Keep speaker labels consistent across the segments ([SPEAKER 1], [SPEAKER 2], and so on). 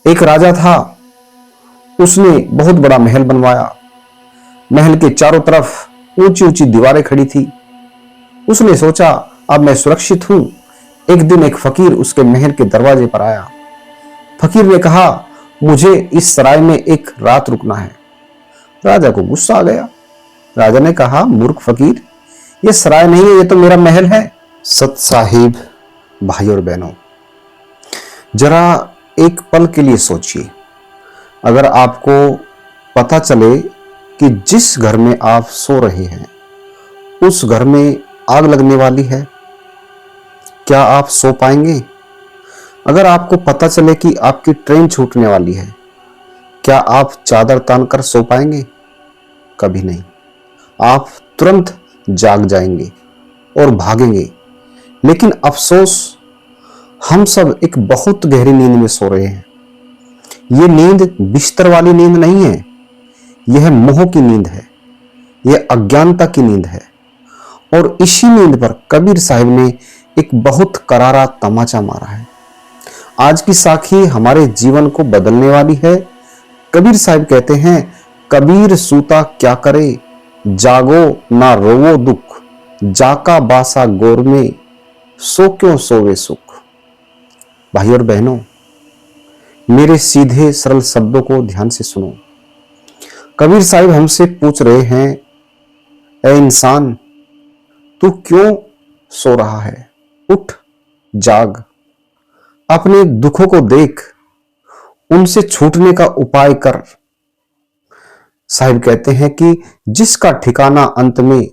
[SPEAKER 1] एक राजा था, उसने बहुत बड़ा महल बनवाया। महल के चारों तरफ ऊंची ऊंची दीवारें खड़ी थी। उसने सोचा अब मैं सुरक्षित हूं। एक दिन एक फकीर उसके महल के दरवाजे पर आया। फकीर ने कहा, मुझे इस सराय में एक रात रुकना है। राजा को गुस्सा आ गया। राजा ने कहा, मूर्ख फकीर, ये सराय नहीं है, ये तो मेरा महल है। सत साहिब, भाई और बहनों, जरा एक पल के लिए सोचिए, अगर आपको पता चले कि जिस घर में आप सो रहे हैं उस घर में आग लगने वाली है, क्या आप सो पाएंगे? अगर आपको पता चले कि आपकी ट्रेन छूटने वाली है, क्या आप चादर तानकर सो पाएंगे? कभी नहीं। आप तुरंत जाग जाएंगे और भागेंगे। लेकिन अफसोस, हम सब एक बहुत गहरी नींद में सो रहे हैं। ये नींद बिस्तर वाली नींद नहीं है, यह मोह की नींद है, यह अज्ञानता की नींद है। और इसी नींद पर कबीर साहिब ने एक बहुत करारा तमाचा मारा है। आज की साखी हमारे जीवन को बदलने वाली है। कबीर साहिब कहते हैं, कबीर सूता क्या करे, जागो ना रोवो दुख, जाका बासा गोर में, सो क्यों सोवे सुख। भाई और बहनों, मेरे सीधे सरल शब्दों को ध्यान से सुनो। कबीर साहिब हमसे पूछ रहे हैं, ऐ इंसान, तू क्यों सो रहा है? उठ, जाग, अपने दुखों को देख, उनसे छूटने का उपाय कर। साहिब कहते हैं कि जिसका ठिकाना अंत में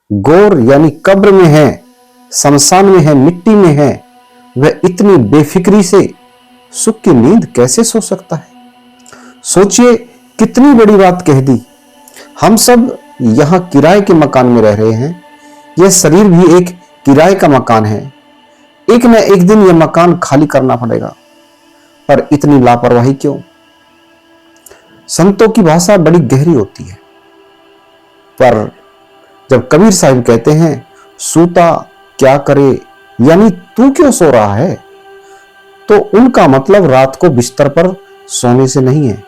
[SPEAKER 1] गोर यानी कब्र में है, शमशान में है, मिट्टी में है, वह इतनी बेफिक्री से सुख की नींद कैसे सो सकता है? सोचिए, कितनी बड़ी बात कह दी। हम सब यहां किराए के मकान में रह रहे हैं। यह शरीर भी एक किराए का मकान है। एक न एक दिन यह मकान खाली करना पड़ेगा, पर इतनी लापरवाही क्यों? संतों की भाषा बड़ी गहरी होती है, पर जब कबीर साहिब कहते हैं, सूता क्या करे, यानी तू क्यों सो रहा है, तो उनका मतलब रात को बिस्तर पर सोने से नहीं है।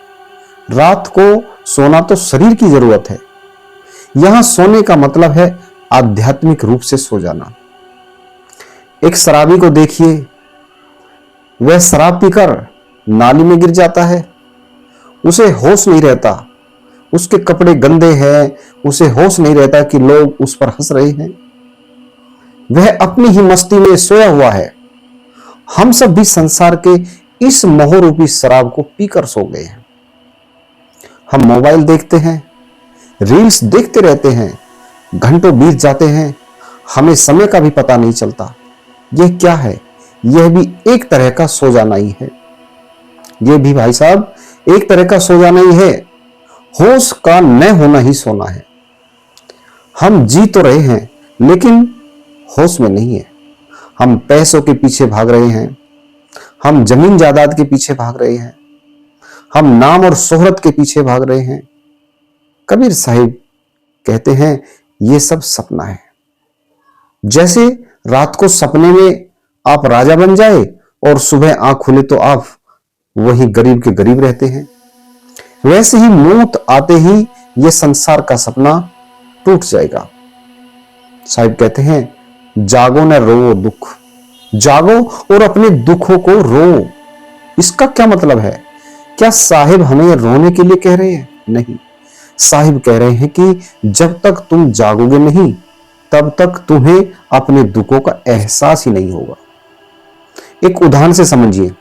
[SPEAKER 1] रात को सोना तो शरीर की जरूरत है। यहां सोने का मतलब है आध्यात्मिक रूप से सो जाना। एक शराबी को देखिए, वह शराब पीकर नाली में गिर जाता है, उसे होश नहीं रहता, उसके कपड़े गंदे हैं, उसे होश नहीं रहता कि लोग उस पर हंस रहे हैं। वह अपनी ही मस्ती में सोया हुआ है। हम सब भी संसार के इस मोह रूपी शराब को पीकर सो गए हैं। हम मोबाइल देखते हैं, रील्स देखते रहते हैं, घंटों बीत जाते हैं, हमें समय का भी पता नहीं चलता। यह क्या है? यह भी एक तरह का सो जाना ही है। यह भी भाई साहब एक तरह का सो जाना ही है। होश का न होना ही सोना है। हम जी तो रहे हैं, लेकिन होश में नहीं है। हम पैसों के पीछे भाग रहे हैं, हम जमीन जायदाद के पीछे भाग रहे हैं, हम नाम और शोहरत के पीछे भाग रहे हैं। कबीर साहिब कहते हैं, ये सब सपना है। जैसे रात को सपने में आप राजा बन जाए और सुबह आंख खुले तो आप वही गरीब के गरीब रहते हैं, वैसे ही मौत आते ही यह संसार का सपना टूट जाएगा। साहिब कहते हैं, जागो न रोवो दुख, जागो और अपने दुखों को रो। इसका क्या मतलब है? क्या साहिब हमें रोने के लिए कह रहे हैं? नहीं, साहिब कह रहे हैं कि जब तक तुम जागोगे नहीं, तब तक तुम्हें अपने दुखों का एहसास ही नहीं होगा। एक उदाहरण से समझिए।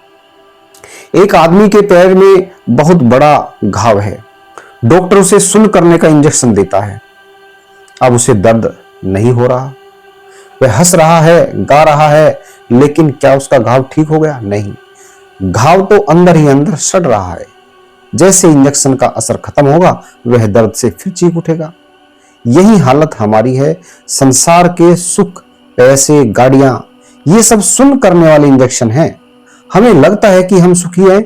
[SPEAKER 1] एक आदमी के पैर में बहुत बड़ा घाव है। डॉक्टर उसे सुन्न करने का इंजेक्शन देता है। अब उसे दर्द नहीं हो रहा। वह हंस रहा है, गा रहा है, लेकिन क्या उसका घाव ठीक हो गया? नहीं, घाव तो अंदर ही अंदर सड़ रहा है। जैसे इंजेक्शन का असर खत्म होगा, वह दर्द से फिर चीख उठेगा। यही हालत हमारी है। संसार के सुख, पैसे, गाड़ियां, ये सब सुन्न करने वाले इंजेक्शन हैं। हमें लगता है कि हम सुखी हैं,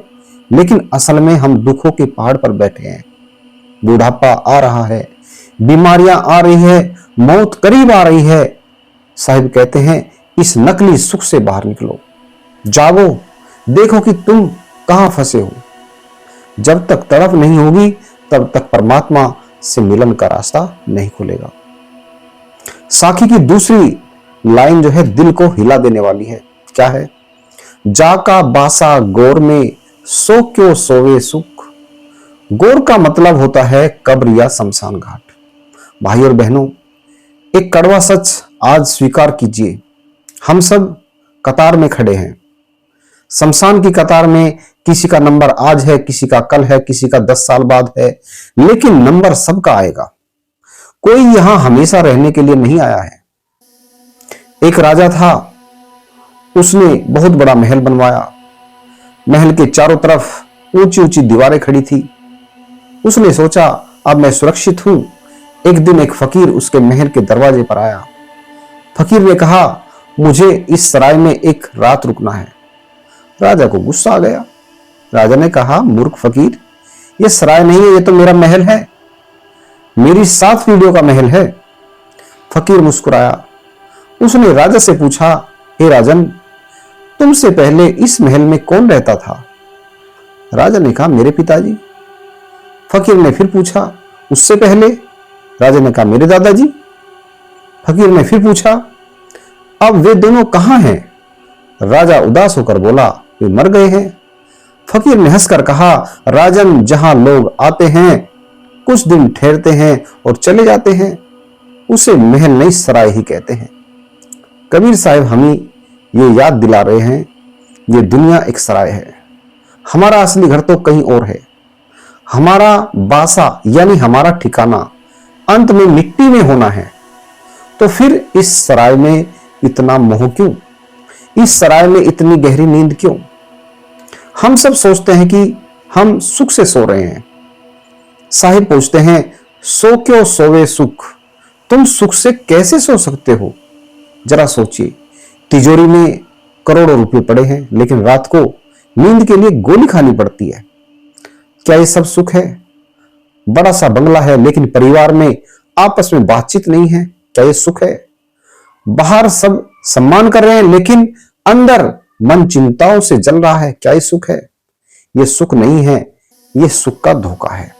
[SPEAKER 1] लेकिन असल में हम दुखों के पहाड़ पर बैठे हैं। बुढ़ापा आ रहा है, बीमारियां आ रही है, मौत करीब आ रही है। साहिब कहते हैं, इस नकली सुख से बाहर निकलो, जागो, देखो कि तुम कहां फंसे हो। जब तक तड़प नहीं होगी तब तक परमात्मा से मिलन का रास्ता नहीं खुलेगा। साखी की दूसरी लाइन जो है दिल को हिला देने वाली है। क्या है? जाका बासा गौर में सो क्यों सोवे सुख। गौर का मतलब होता है कब्र या शमशान घाट। भाई और बहनों, एक कड़वा सच आज स्वीकार कीजिए, हम सब कतार में खड़े हैं। शमशान की कतार में किसी का नंबर आज है, किसी का कल है, किसी का 10 साल बाद है, लेकिन नंबर सबका आएगा। कोई यहां हमेशा रहने के लिए नहीं आया है। एक राजा था, उसने बहुत बड़ा महल बनवाया। महल के चारों तरफ ऊंची ऊंची दीवारें खड़ी थी। उसने सोचा अब मैं सुरक्षित हूं। एक दिन एक फकीर उसके महल के दरवाजे पर आया। फकीर ने कहा, मुझे इस सराय में एक रात रुकना है। राजा को गुस्सा आ गया। राजा ने कहा, मूर्ख फकीर, ये सराय नहीं है, ये तो मेरा महल है, मेरी 7 पीढ़ियों का महल है। फकीर मुस्कुराया। उसने राजा से पूछा, हे राजन, तुमसे पहले इस महल में कौन रहता था? राजा ने कहा, मेरे पिताजी। फकीर ने फिर पूछा, उससे पहले? राजा ने कहा, मेरे दादाजी। फकीर ने फिर पूछा, अब वे दोनों कहां हैं? राजा उदास होकर बोला, वे मर गए हैं। फकीर ने हंसकर कहा, राजन, जहां लोग आते हैं, कुछ दिन ठहरते हैं और चले जाते हैं, उसे महल नहीं सराय ही कहते हैं। कबीर साहब हमें ये याद दिला रहे हैं, ये दुनिया एक सराय है, हमारा असली घर तो कहीं और है। हमारा बासा यानी हमारा ठिकाना अंत में मिट्टी में होना है। तो फिर इस सराय में इतना मोह क्यों? इस सराय में इतनी गहरी नींद क्यों? हम सब सोचते हैं कि हम सुख से सो रहे हैं। साहिब पूछते हैं, सो क्यों सोवे सुख। तुम सुख से कैसे सो सकते हो? जरा सोचिए, तिजोरी में करोड़ों रुपए पड़े हैं, लेकिन रात को नींद के लिए गोली खानी पड़ती है। क्या ये सब सुख है? बड़ा सा बंगला है, लेकिन परिवार में आपस में बातचीत नहीं है, क्या ये सुख है? बाहर सब सम्मान कर रहे हैं, लेकिन अंदर मन चिंताओं से जल रहा है, क्या ये सुख है? ये सुख नहीं है, ये सुख का धोखा है।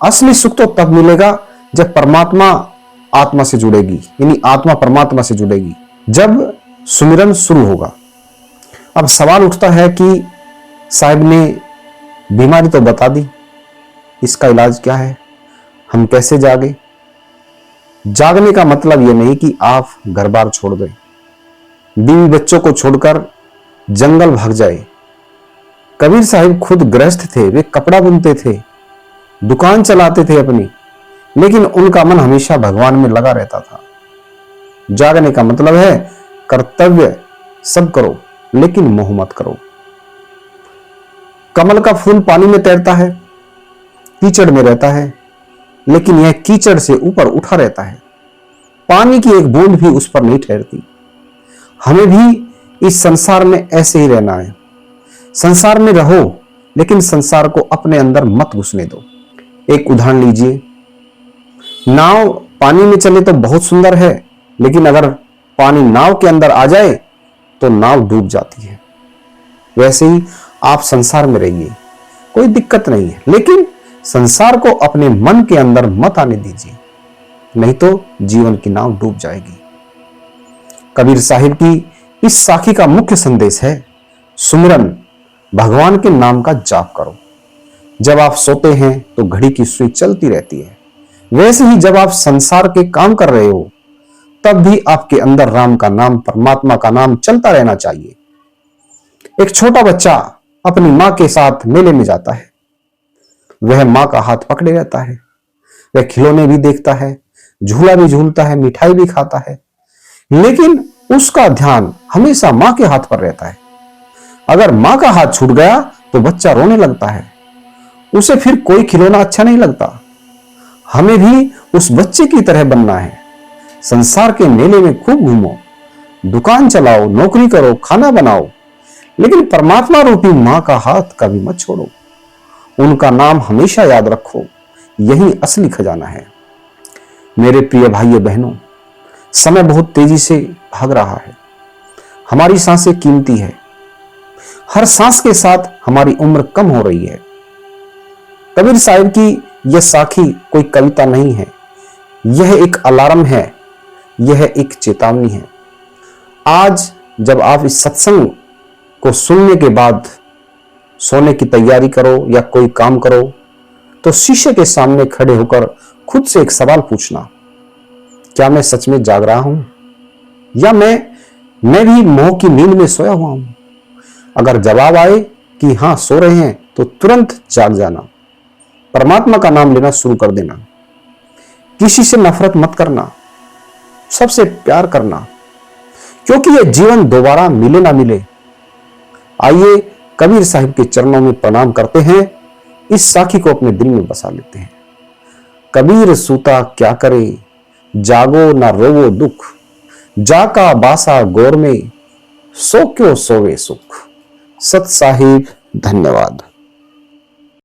[SPEAKER 1] असली सुख तो तब मिलेगा जब परमात्मा आत्मा से जुड़ेगी, यानी आत्मा परमात्मा से जुड़ेगी, जब सुमिरन शुरू होगा। अब सवाल उठता है कि साहब ने बीमारी तो बता दी, इसका इलाज क्या है? हम कैसे जागे? जागने का मतलब यह नहीं कि आप घर बार छोड़ दें, बीवी बच्चों को छोड़कर जंगल भाग जाए। कबीर साहिब खुद गृहस्थ थे, वे कपड़ा बुनते थे, दुकान चलाते थे अपनी, लेकिन उनका मन हमेशा भगवान में लगा रहता था। जागने का मतलब है कर्तव्य सब करो, लेकिन मोह मत करो। कमल का फूल पानी में तैरता है, कीचड़ में रहता है, लेकिन यह कीचड़ से ऊपर उठा रहता है, पानी की एक बूंद भी उस पर नहीं ठहरती। हमें भी इस संसार में ऐसे ही रहना है। संसार में रहो, लेकिन संसार को अपने अंदर मत घुसने दो। एक उदाहरण लीजिए, नाव पानी में चले तो बहुत सुंदर है, लेकिन अगर पानी नाव के अंदर आ जाए तो नाव डूब जाती है। वैसे ही आप संसार में रहिए, कोई दिक्कत नहीं है, लेकिन संसार को अपने मन के अंदर मत आने दीजिए, नहीं तो जीवन की नाव डूब जाएगी। कबीर साहिब की इस साखी का मुख्य संदेश है, सुमिरन, भगवान के नाम का जाप करो। जब आप सोते हैं तो घड़ी की सुई चलती रहती है, वैसे ही जब आप संसार के काम कर रहे हो तब भी आपके अंदर राम का नाम, परमात्मा का नाम चलता रहना चाहिए। एक छोटा बच्चा अपनी मां के साथ मेले में जाता है, वह मां का हाथ पकड़े रहता है, वह खिलौने भी देखता है, झूला भी झूलता है, मिठाई भी खाता है, लेकिन उसका ध्यान हमेशा मां के हाथ पर रहता है। अगर मां का हाथ छूट गया तो बच्चा रोने लगता है, उसे फिर कोई खिलौना अच्छा नहीं लगता। हमें भी उस बच्चे की तरह बनना है। संसार के मेले में खूब घूमो, दुकान चलाओ, नौकरी करो, खाना बनाओ, लेकिन परमात्मा रूपी मां का हाथ कभी मत छोड़ो। उनका नाम हमेशा याद रखो, यही असली खजाना है। मेरे प्रिय भाइयों बहनों, समय बहुत तेजी से भाग रहा है। हमारी सांसें कीमती है, हर सांस के साथ हमारी उम्र कम हो रही है। कबीर साहिब की यह साखी कोई कविता नहीं है, यह एक अलार्म है, यह एक चेतावनी है। आज जब आप इस सत्संग को सुनने के बाद सोने की तैयारी करो या कोई काम करो, तो शीशे के सामने खड़े होकर खुद से एक सवाल पूछना, क्या मैं सच में जाग रहा हूं या मैं भी मोह की नींद में सोया हुआ हूं? अगर जवाब आए कि हां सो रहे हैं, तो तुरंत जाग जाना, परमात्मा का नाम लेना शुरू कर देना। किसी से नफरत मत करना, सबसे प्यार करना, क्योंकि यह जीवन दोबारा मिले ना मिले। आइए कबीर साहिब के चरणों में प्रणाम करते हैं, इस साखी को अपने दिल में बसा लेते हैं। कबीर सूता क्या करे, जागो ना रोवो दुख, जाका बासा गौर में, सो क्यों सोवे सुख। सत साहिब धन्यवाद।